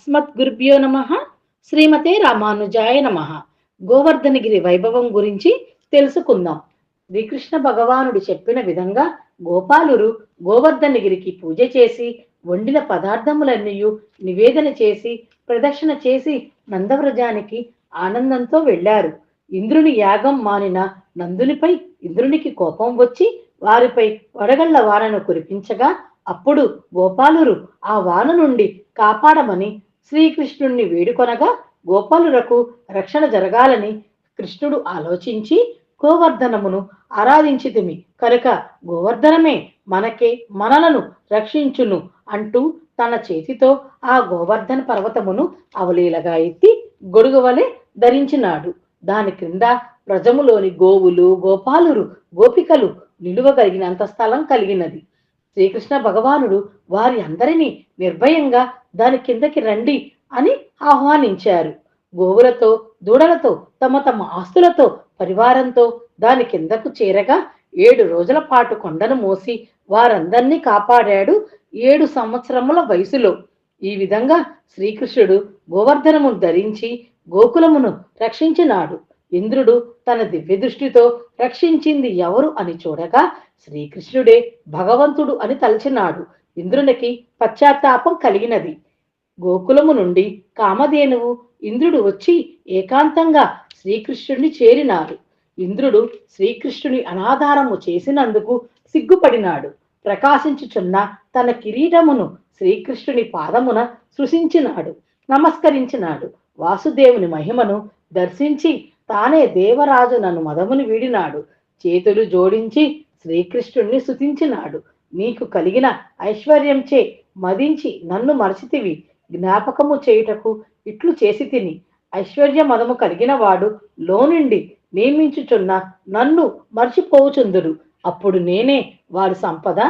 అస్మద్గురుభ్యో నమ. శ్రీమతే రామానుజాయ నమ. గోవర్ధనగిరి వైభవం గురించి తెలుసుకుందాం. శ్రీకృష్ణ భగవానుడు చెప్పిన విధంగా గోపాలురు గోవర్ధనగిరికి పూజ చేసి వండిన పదార్థములన్నీ నివేదన చేసి ప్రదక్షిణ చేసి నందవ్రజానికి ఆనందంతో వెళ్లారు. ఇంద్రుని యాగం మానిన నందునిపై ఇంద్రునికి కోపం వచ్చి వారిపై వడగళ్ల వానను కురిపించగా అప్పుడు గోపాలురు ఆ వాన నుండి కాపాడమని శ్రీకృష్ణుణ్ణి వేడుకొనగా గోపాలురకు రక్షణ జరగాలని కృష్ణుడు ఆలోచించి గోవర్ధనమును ఆరాధించితిమి కనుక గోవర్ధనమే మనలను రక్షించును అంటూ తన చేతితో ఆ గోవర్ధన పర్వతమును అవలీలగా ఎత్తి గొడుగువలె ధరించినాడు. దాని క్రింద ప్రజములోని గోవులు, గోపాలురు, గోపికలు నిలువగలిగినంత స్థలం కలిగినది. శ్రీకృష్ణ భగవానుడు వారి అందరినీ నిర్భయంగా దాని కిందకి రండి అని ఆహ్వానించారు. గోవులతో, దూడలతో, తమ తమ ఆస్తులతో, పరివారంతో దాని కిందకు చేరగా 7 రోజుల పాటు కొండను మోసి వారందరినీ కాపాడాడు 7 సంవత్సరముల వయసులో. ఈ విధంగా శ్రీకృష్ణుడు గోవర్ధనమును ధరించి గోకులమును రక్షించినాడు. ఇంద్రుడు తన దివ్య దృష్టితో రక్షించింది ఎవరు అని చూడగా శ్రీకృష్ణుడే భగవంతుడు అని తలచినాడు. ఇంద్రునికి పశ్చాత్తాపం కలిగినది. గోకులము నుండి కామధేనువు ఇంద్రుడు వచ్చి ఏకాంతంగా శ్రీకృష్ణుడిని చేరినారు. ఇంద్రుడు శ్రీకృష్ణుని అనాధారము చేసినందుకు సిగ్గుపడినాడు. ప్రకాశించుచున్న తన కిరీటమును శ్రీకృష్ణుని పాదమున సృశించినాడు, నమస్కరించినాడు. వాసుదేవుని మహిమను దర్శించి తానే దేవరాజునను మదమును వీడినాడు. చేతులు జోడించి శ్రీకృష్ణుణ్ణి స్తుతించినాడు. నీకు కలిగిన ఐశ్వర్యంచే మదించి నన్ను మరచితివి, జ్ఞాపకము చేయుటకు ఇట్లు చేసి తిని. ఐశ్వర్య మదము కలిగిన వాడు లోనుండి నియమించుచున్న నన్ను మర్చిపోవుచుందుడు. అప్పుడు నేనే వారి సంపద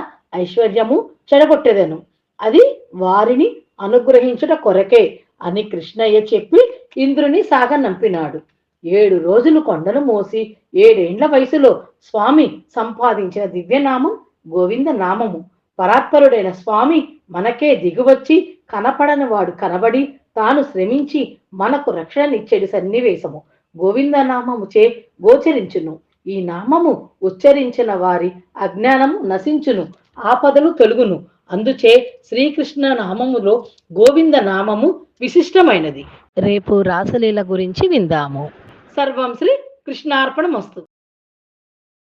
ఐశ్వర్యము చెడగొట్టెదను. అది వారిని అనుగ్రహించుట కొరకే అని కృష్ణయ్య చెప్పి ఇంద్రుని సాగనంపినాడు. 7 రోజులు కొండను మోసి 7 ఏండ్ల వయసులో స్వామి సంపాదించిన దివ్యనామం గోవింద నామము. పరాత్పరుడైన స్వామి మనకే దిగువచ్చి కనపడని వాడు కనబడి తాను శ్రమించి మనకు రక్షణనిచ్చేది సన్నివేశము గోవింద నామముచే గోచరించును. ఈ నామము ఉచ్చరించిన వారి అజ్ఞానము నశించును, ఆపదలు తొలుగును. అందుచే శ్రీకృష్ణ నామములో గోవింద నామము విశిష్టమైనది. రేపు రాసలీల గురించి విందాము. సర్వం శ్రీ కృష్ణార్పణమస్తు.